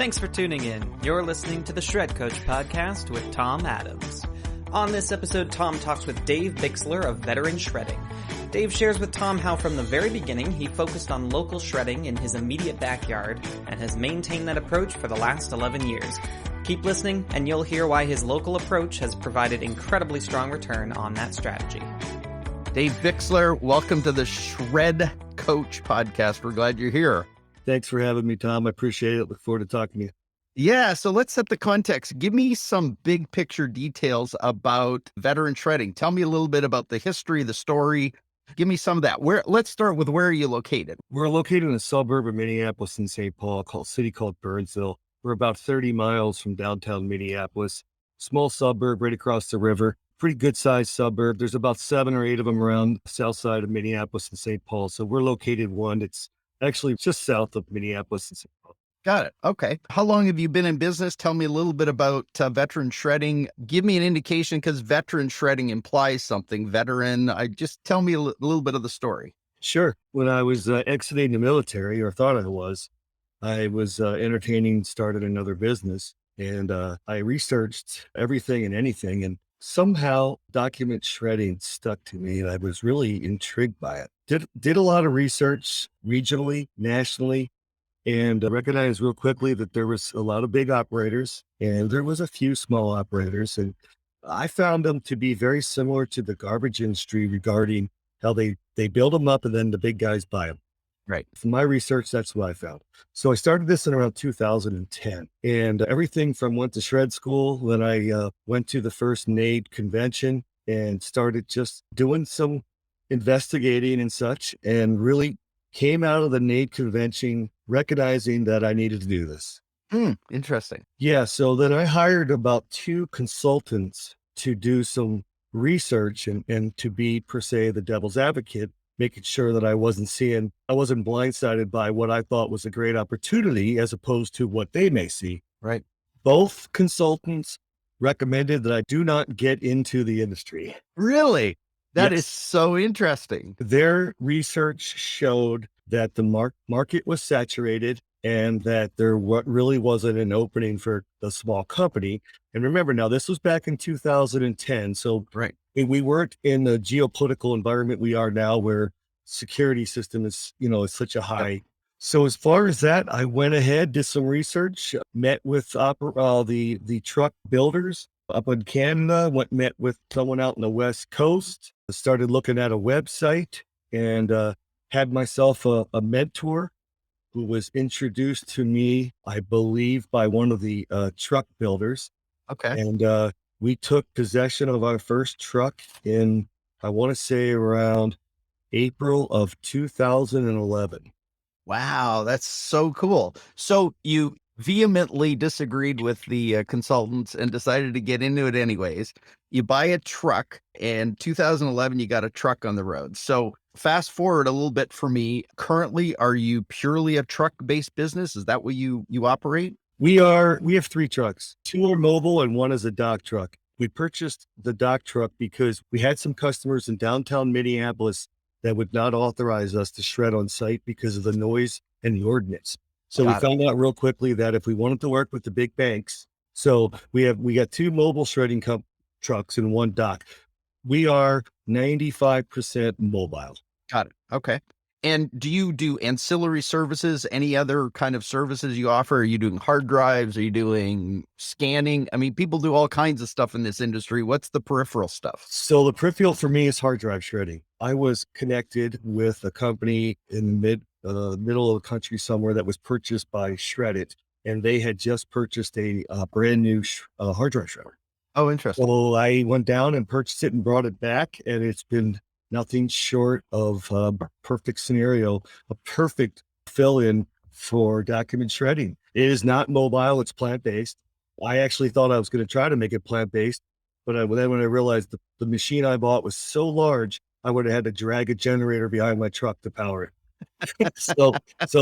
Thanks for tuning in. You're listening to the Shred Coach podcast with Tom Adams. On this episode, Tom talks with Dave Bixler of Veteran Shredding. Dave shares with Tom how from the very beginning he focused on local shredding in his immediate backyard and has maintained that approach for the last 11 years. Keep listening and you'll hear why his local approach has provided incredibly strong return on that strategy. Dave Bixler, welcome to the Shred Coach podcast. We're glad you're here. Thanks for having me, Tom. I appreciate it. Look forward to talking to you. Yeah, so let's set the context. Give me some big picture details about Veteran Shredding. Tell me a little bit about the history, the story. Give me some of that. Let's start with where are you located? We're located in a suburb of Minneapolis and St. Paul, city called Burnsville. We're about 30 miles from downtown Minneapolis. Small suburb right across the river. Pretty good sized suburb. There's about 7 or 8 of them around the south side of Minneapolis and St. Paul. So we're located one. It's actually just south of Minneapolis and St. Paul. Got it. Okay. How long have you been in business? Tell me a little bit about Veteran Shredding. Give me an indication because Veteran Shredding implies something. Veteran, just tell me a little bit of the story. Sure. When I was exiting the military, or thought I was entertaining, started another business, and I researched everything and anything, and somehow document shredding stuck to me, and I was really intrigued by it. Did a lot of research regionally, nationally, and recognized real quickly that there was a lot of big operators and there was a few small operators. And I found them to be very similar to the garbage industry regarding how they build them up and then the big guys buy them. Right. From my research, that's what I found. So I started this in around 2010, and everything from went to shred school. Then I went to the first NAID convention and started just doing some investigating and such, and really came out of the NAID convention recognizing that I needed to do this. Interesting. Yeah. So then I hired about 2 consultants to do some research and to be, per se, the devil's advocate, making sure that I wasn't blindsided by what I thought was a great opportunity as opposed to what they may see. Right. Both consultants recommended that I do not get into the industry. Really? That Yes. is so interesting. Their research showed that the market was saturated and that there really wasn't an opening for the small company. And remember, now this was back in 2010. So Right. we weren't in the geopolitical environment we are now, where security system is such a high. Yep. So as far as that, I went ahead, did some research, met with the truck builders up in Canada, met with someone out in the West Coast, started looking at a website, and had myself a mentor who was introduced to me, I believe, by one of the truck builders. Okay. And we took possession of our first truck in, I want to say, around April of 2011. Wow, that's so cool. So you vehemently disagreed with the consultants and decided to get into it anyways. You buy a truck, and 2011, you got a truck on the road. So fast forward a little bit for me. Currently, are you purely a truck-based business? Is that what you operate? We have 3 trucks. 2 are mobile and 1 is a dock truck. We purchased the dock truck because we had some customers in downtown Minneapolis that would not authorize us to shred on site because of the noise and the ordinance. So we found out real quickly that if we wanted to work with the big banks, so we got 2 mobile shredding trucks and 1 dock. We are 95% mobile. Got it. Okay. And do you do ancillary services? Any other kind of services you offer? Are you doing hard drives? Are you doing scanning? I mean, people do all kinds of stuff in this industry. What's the peripheral stuff? So the peripheral for me is hard drive shredding. I was connected with a company in the middle of the country somewhere that was purchased by Shred-it, and they had just purchased a brand new hard drive shredder. Oh, interesting. So I went down and purchased it and brought it back, and it's been nothing short of a perfect scenario, a perfect fill-in for document shredding. It is not mobile, it's plant-based. I actually thought I was going to try to make it plant-based, but then when I realized the machine I bought was so large, I would have had to drag a generator behind my truck to power it. So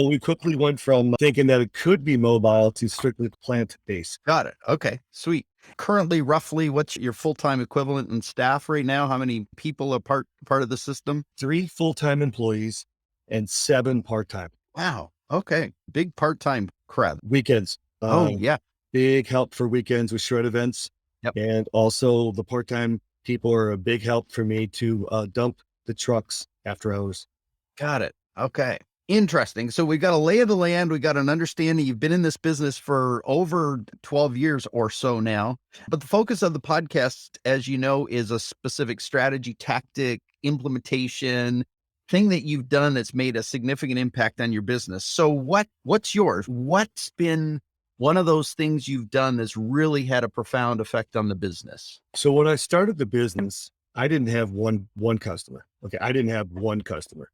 we quickly went from thinking that it could be mobile to strictly plant-based. Got it. Okay, sweet. Currently, roughly, what's your full-time equivalent in staff right now? How many people are part of the system? 3 full-time employees and 7 part-time. Wow. Okay. Big part-time crowd. Weekends. Oh, yeah. Big help for weekends with shred events. Yep. And also the part-time people are a big help for me to dump the trucks after hours. Got it. Okay. Interesting. So we got a lay of the land. We got an understanding. You've been in this business for over 12 years or so now. But the focus of the podcast, as you know, is a specific strategy, tactic, implementation, thing that you've done that's made a significant impact on your business. So what's yours? What's been one of those things you've done that's really had a profound effect on the business? So when I started the business, I didn't have one customer. Okay. I didn't have one customer.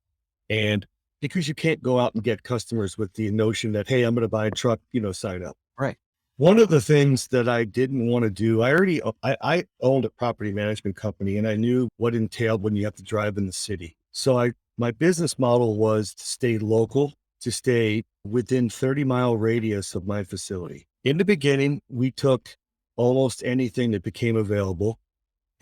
And because you can't go out and get customers with the notion that, hey, I'm going to buy a truck, sign up. Right. One of the things that I didn't want to do, I owned a property management company, and I knew what entailed when you have to drive in the city. So my business model was to stay local, to stay within 30-mile radius of my facility. In the beginning, we took almost anything that became available.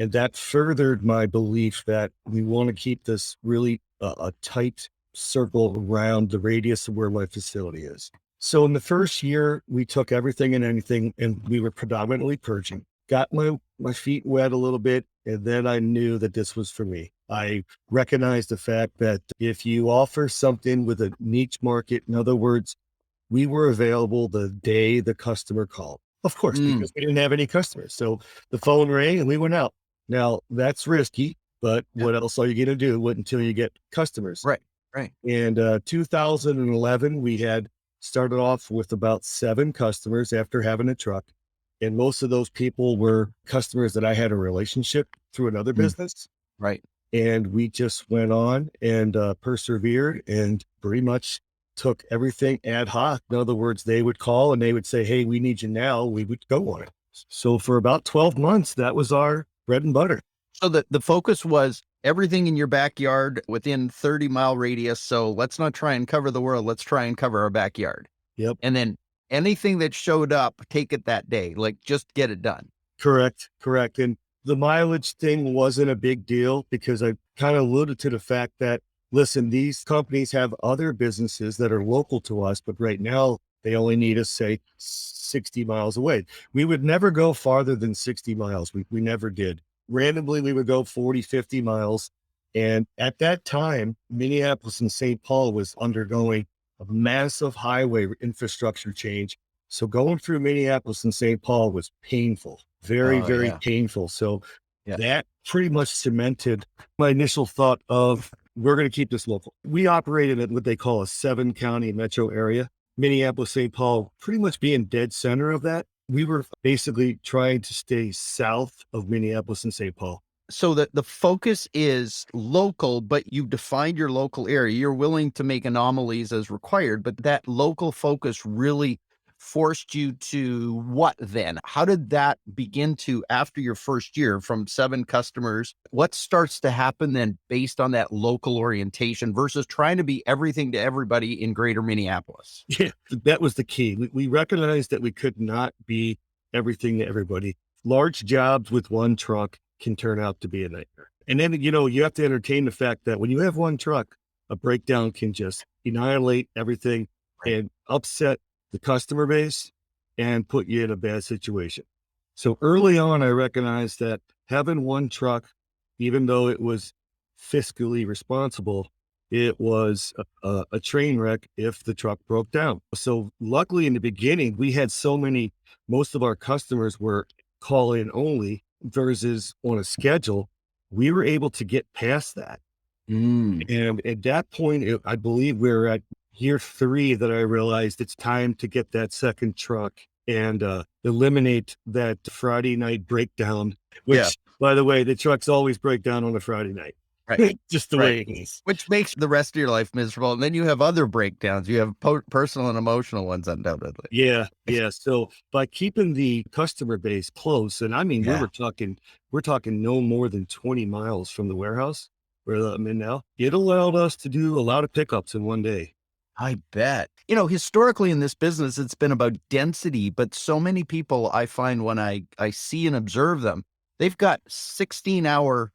And that furthered my belief that we want to keep this really a tight circle around the radius of where my facility is. So in the first year, we took everything and anything, and we were predominantly purging. Got my feet wet a little bit, and then I knew that this was for me. I recognized the fact that if you offer something with a niche market, in other words, we were available the day the customer called. Of course, because we didn't have any customers. So the phone rang and we went out. Now that's risky, but what else are you going to do until you get customers? Right. Right. And 2011, we had started off with about 7 customers after having a truck. And most of those people were customers that I had a relationship through another business. Right. And we just went on and persevered and pretty much took everything ad hoc. In other words, they would call and they would say, hey, we need you now. We would go on it. So for about 12 months, that was our bread and butter. So the focus was everything in your backyard within 30-mile radius. So let's not try and cover the world. Let's try and cover our backyard. Yep. And then anything that showed up, take it that day, like just get it done. Correct. And the mileage thing wasn't a big deal because I kind of alluded to the fact that, listen, these companies have other businesses that are local to us, but right now they only need us, say, 60 miles away. We would never go farther than 60 miles. We never did. Randomly, we would go 40, 50 miles. And at that time, Minneapolis and St. Paul was undergoing a massive highway infrastructure change. So going through Minneapolis and St. Paul was painful, very painful. So that pretty much cemented my initial thought of we're going to keep this local. We operated at what they call a 7-county metro area. Minneapolis, St. Paul, pretty much being dead center of that. We were basically trying to stay south of Minneapolis and St. Paul. So the focus is local, but you defined your local area. You're willing to make anomalies as required, but that local focus really forced you to what then? How did that begin to, after your first year from 7 customers, what starts to happen then based on that local orientation versus trying to be everything to everybody in greater Minneapolis? Yeah, that was the key. We recognized that we could not be everything to everybody. Large jobs with one truck can turn out to be a nightmare. And then, you have to entertain the fact that when you have one truck, a breakdown can just annihilate everything and upset the customer base and put you in a bad situation. So early on, I recognized that having one truck, even though it was fiscally responsible, it was a train wreck if the truck broke down. So luckily in the beginning, we had most of our customers were call in only versus on a schedule. We were able to get past that. And at that point, I believe we're at year 3 that I realized it's time to get that second truck and eliminate that Friday night breakdown, which, by the way, the trucks always break down on a Friday night. Right. Just the way it is. Which makes the rest of your life miserable. And then you have other breakdowns. You have personal and emotional ones, undoubtedly. Yeah. So by keeping the customer base close, and I mean, we're talking no more than 20 miles from the warehouse where I'm in now, it allowed us to do a lot of pickups in one day. I bet. Historically in this business, it's been about density, but so many people I find when I see and observe them, they've got 16-hour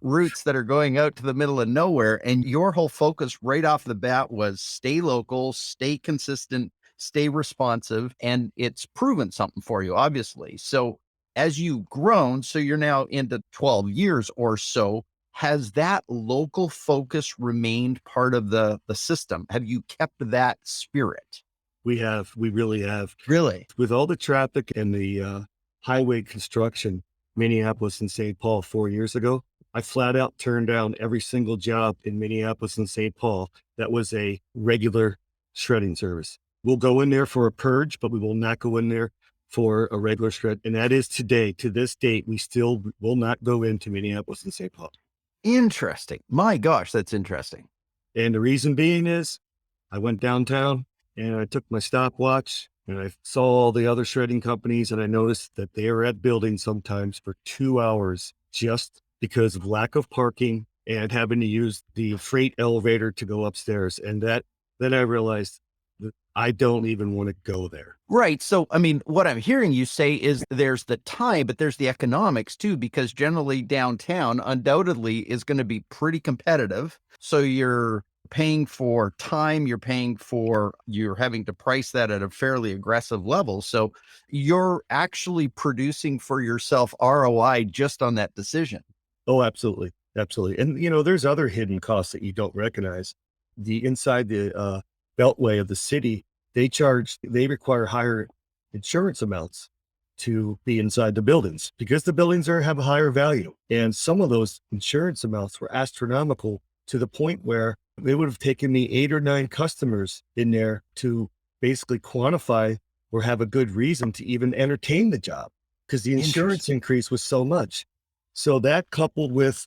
routes that are going out to the middle of nowhere. And your whole focus right off the bat was stay local, stay consistent, stay responsive, and it's proven something for you, obviously. So as you've grown, so you're now into 12 years or so, has that local focus remained part of the system? Have you kept that spirit? We really have. Really? With all the traffic and the highway construction, Minneapolis and St. Paul 4 years ago, I flat out turned down every single job in Minneapolis and St. Paul that was a regular shredding service. We'll go in there for a purge, but we will not go in there for a regular shred. And that is today, to this date, we still will not go into Minneapolis and St. Paul. Interesting. My gosh, that's interesting. And the reason being is I went downtown and I took my stopwatch and I saw all the other shredding companies, and I noticed that they are at buildings sometimes for 2 hours just because of lack of parking and having to use the freight elevator to go upstairs. And then I realized that I don't even want to go there. Right. So, I mean, what I'm hearing you say is there's the time, but there's the economics too, because generally downtown undoubtedly is going to be pretty competitive. So you're paying for time, you're having to price that at a fairly aggressive level. So you're actually producing for yourself ROI just on that decision. Oh, absolutely. Absolutely. And, there's other hidden costs that you don't recognize. Inside the beltway of the city, they require higher insurance amounts to be inside the buildings because the buildings have a higher value. And some of those insurance amounts were astronomical to the point where it would have taken me 8 or 9 customers in there to basically quantify or have a good reason to even entertain the job because the insurance increase was so much. So that coupled with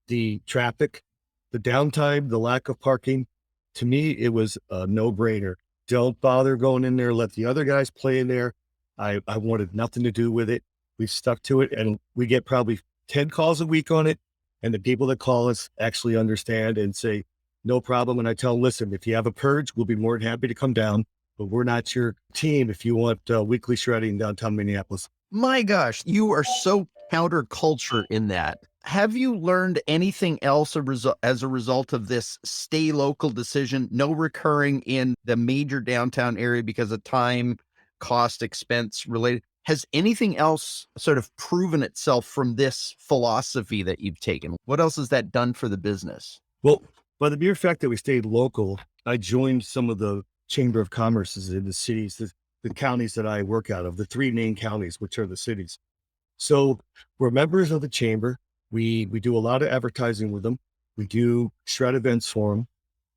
the traffic, the downtime, the lack of parking, to me, it was a no-brainer. Don't bother going in there. Let the other guys play in there. I wanted nothing to do with it. We've stuck to it, and we get probably 10 calls a week on it. And the people that call us actually understand and say, no problem. And I tell them, listen, if you have a purge, we'll be more than happy to come down, but we're not your team if you want weekly shredding downtown Minneapolis. My gosh, you are so counterculture in that. Have you learned anything else as a result of this stay local decision? No recurring in the major downtown area because of time, cost, expense related. Has anything else sort of proven itself from this philosophy that you've taken? What else has that done for the business? Well, by the mere fact that we stayed local, I joined some of the Chamber of Commerces in the cities, the counties that I work out of, the 3 main counties, which are the cities. So we're members of the chamber. We do a lot of advertising with them. We do shred events for them.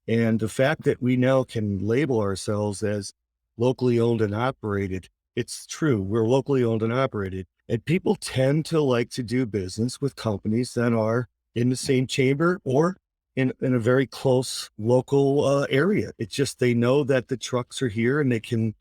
And the fact that we now can label ourselves as locally owned and operated, it's true. We're locally owned and operated. And people tend to like to do business with companies that are in the same chamber or in a very close local area. It's just they know that the trucks are here and they can,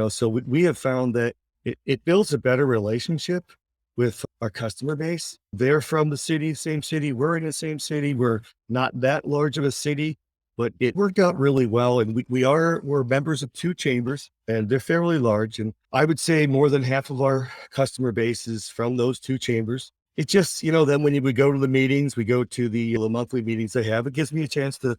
so we have found that it builds a better relationship with our customer base. They're from the city, same city. We're in the same city. We're not that large of a city, but it worked out really well. And we're members of 2 chambers and they're fairly large. And I would say more than half of our customer base is from those 2 chambers. It just, then when we go to the meetings, we go to the monthly meetings they have, it gives me a chance to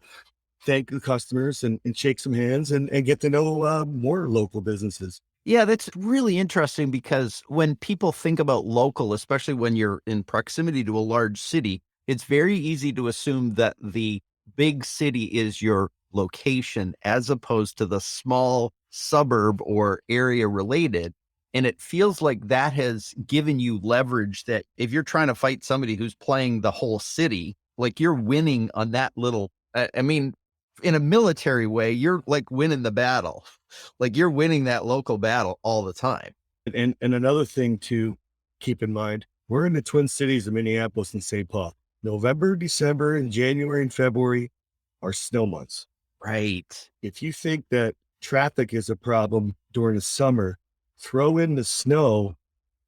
thank the customers and shake some hands and get to know more local businesses. Yeah, that's really interesting because when people think about local, especially when you're in proximity to a large city, it's very easy to assume that the big city is your location as opposed to the small suburb or area related. And it feels like that has given you leverage that if you're trying to fight somebody who's playing the whole city, like you're winning on that little, I mean, in a military way, you're like winning the battle. Like you're winning that local battle all the time. And another thing to keep in mind, we're in the Twin Cities of Minneapolis and St. Paul. November, December, and January and February are snow months. Right. If you think that traffic is a problem during the summer, throw in the snow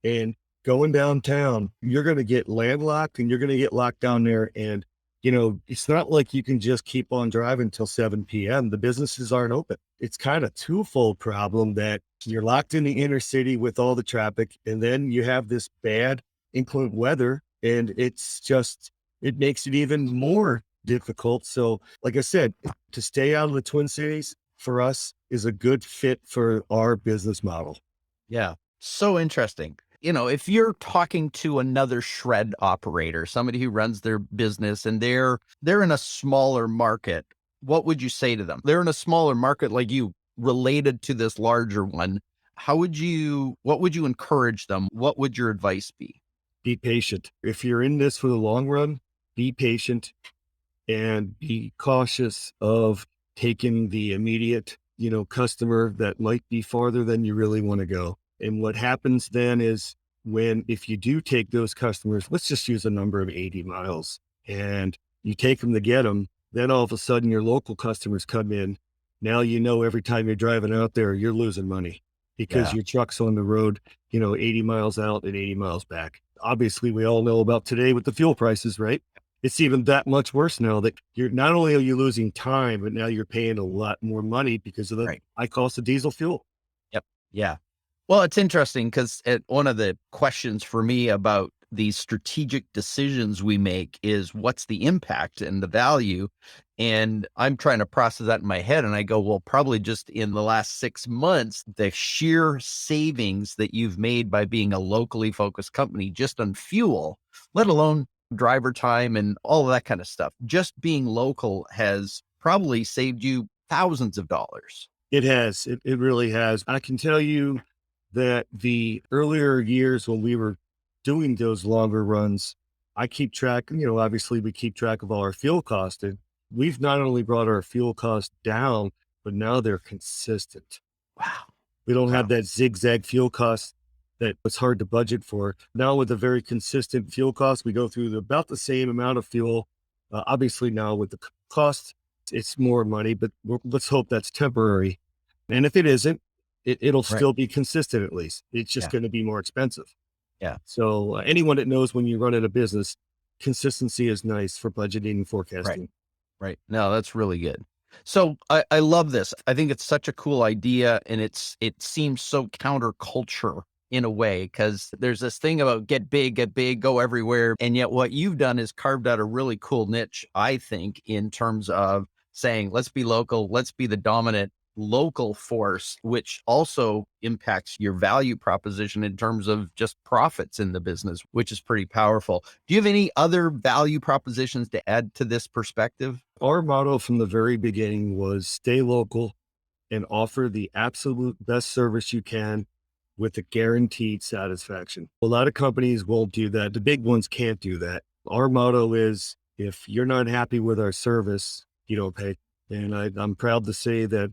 and going downtown, you're going to get landlocked and you're going to get locked down there. And, it's not like you can just keep on driving until 7 p.m. The businesses aren't open. It's kind of twofold problem that you're locked in the inner city with all the traffic. And then you have this bad inclement weather and it makes it even more difficult. So like I said, to stay out of the Twin Cities, for us is a good fit for our business model. Yeah. So interesting. If you're talking to another shred operator, somebody who runs their business and they're in a smaller market, what would you say to them? They're in a smaller market like you, related to this larger one. What would you encourage them? What would your advice be? Be patient. If you're in this for the long run, be patient and be cautious of taking the immediate, customer that might be farther than you really want to go. And what happens then is if you do take those customers, let's just use a number of 80 miles and you take them to get them, then all of a sudden your local customers come in. Now, every time you're driving out there, you're losing money because Yeah. your truck's on the road, 80 miles out and 80 miles back. Obviously, we all know about today with the fuel prices, right? It's even that much worse now that you're not only are you losing time, but now you're paying a lot more money because of the Right. high cost of diesel fuel. Yep. Yeah. Well, it's interesting because one of the questions for me about these strategic decisions we make is what's the impact and the value? And I'm trying to process that in my head. And I go, well, probably just in the last 6 months, the sheer savings that you've made by being a locally focused company just on fuel, let alone driver time and all of that kind of stuff. Just being local has probably saved you thousands of dollars. It has. It really has. I can tell you that the earlier years when we were doing those longer runs, I keep track, obviously we keep track of all our fuel costs. And we've not only brought our fuel costs down, but now they're consistent. Wow. We don't have Wow. that zigzag fuel cost that was hard to budget for. Now with a very consistent fuel cost, we go through about the same amount of fuel. Obviously now with the cost, it's more money, but let's hope that's temporary. And if it isn't, it'll Right. still be consistent at least. It's just Yeah. going to be more expensive. Yeah. So anyone that knows when you run at a business, consistency is nice for budgeting and forecasting. Right. No, that's really good. So I love this. I think it's such a cool idea, and it seems so counterculture in a way, because there's this thing about get big, go everywhere. And yet what you've done is carved out a really cool niche, I think, in terms of saying, let's be local, let's be the dominant local force, which also impacts your value proposition in terms of just profits in the business, which is pretty powerful. Do you have any other value propositions to add to this perspective? Our motto from the very beginning was stay local and offer the absolute best service you can with a guaranteed satisfaction. A lot of companies won't do that. The big ones can't do that. Our motto is if you're not happy with our service, you don't pay. And I'm proud to say that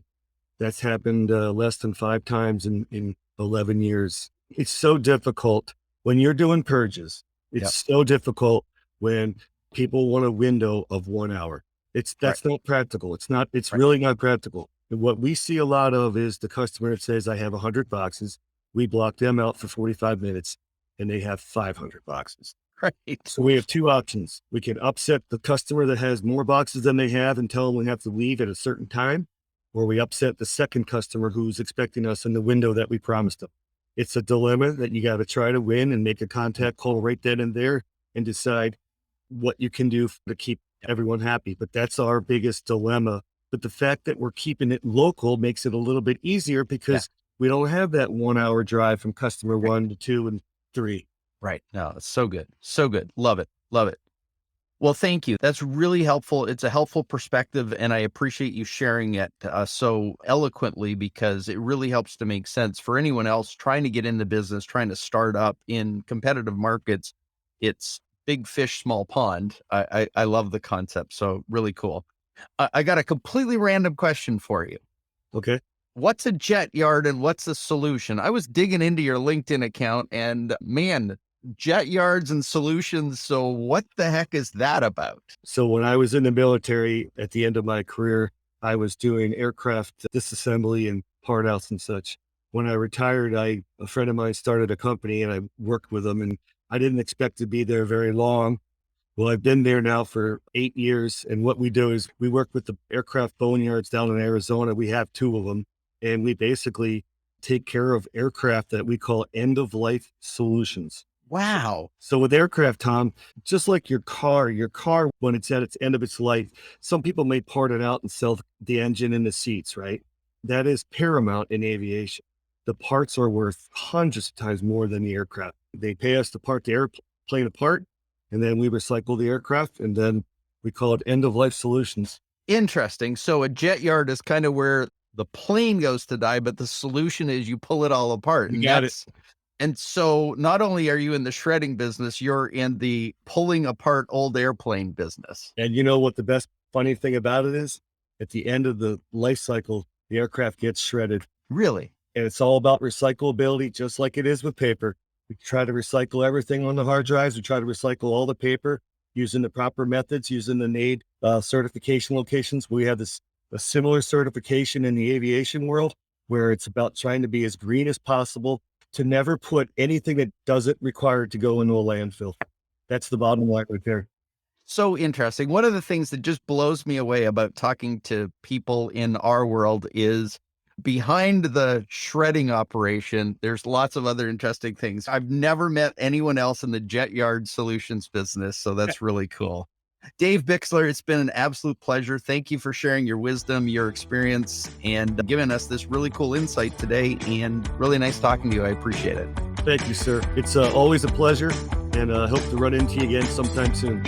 that's happened less than 5 times in 11 years. It's so difficult when you're doing purges. It's Yep. so difficult when people want a window of 1 hour. That's not practical. It's Right. really not practical. And what we see a lot of is the customer that says, I have 100 boxes. We block them out for 45 minutes and they have 500 boxes. Right. So we have 2 options. We can upset the customer that has more boxes than they have and tell them we have to leave at a certain time, or we upset the second customer who's expecting us in the window that we promised them. It's a dilemma that you got to try to win and make a contact call right then and there and decide what you can do to keep everyone happy. But that's our biggest dilemma. But the fact that we're keeping it local makes it a little bit easier because we don't have that 1 hour drive from customer 1 to 2 and 3. Right. No, it's so good. So good. Love it. Love it. Well, thank you. That's really helpful. It's a helpful perspective, and I appreciate you sharing it so eloquently, because it really helps to make sense for anyone else trying to get in the business, trying to start up in competitive markets. It's big fish, small pond. I love the concept. So really cool. I got a completely random question for you. Okay. What's a jet yard and what's the solution? I was digging into your LinkedIn account and man, jet yards and solutions. So what the heck is that about? So when I was in the military at the end of my career, I was doing aircraft disassembly and part outs and such. When I retired, a friend of mine started a company and I worked with them, and I didn't expect to be there very long. Well, I've been there now for 8 years. And what we do is we work with the aircraft boneyards down in Arizona. We have 2 of them. And we basically take care of aircraft that we call end of life solutions. Wow. So with aircraft, Tom, just like your car, when it's at its end of its life, some people may part it out and sell the engine and the seats, right? That is paramount in aviation. The parts are worth hundreds of times more than the aircraft. They pay us to part the airplane apart, and then we recycle the aircraft, and then we call it end-of-life solutions. Interesting. So a jet yard is kind of where the plane goes to die, but the solution is you pull it all apart. You got it. And so not only are you in the shredding business, you're in the pulling apart old airplane business. And you know what the best funny thing about it is? At the end of the life cycle, the aircraft gets shredded. Really? And it's all about recyclability, just like it is with paper. We try to recycle everything on the hard drives. We try to recycle all the paper using the proper methods, using the NAID certification locations. We have a similar certification in the aviation world where it's about trying to be as green as possible, to never put anything that doesn't require to go into a landfill. That's the bottom line right there. So interesting. One of the things that just blows me away about talking to people in our world is behind the shredding operation, there's lots of other interesting things. I've never met anyone else in the jet yard solutions business, so that's really cool. Dave Bixler, it's been an absolute pleasure. Thank you for sharing your wisdom, your experience, and giving us this really cool insight today, and really nice talking to you. I appreciate it. Thank you, sir. It's always a pleasure, and I hope to run into you again sometime soon.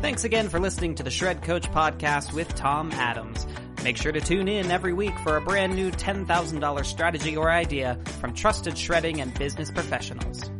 Thanks again for listening to the Shred Coach podcast with Tom Adams. Make sure to tune in every week for a brand new $10,000 strategy or idea from trusted shredding and business professionals.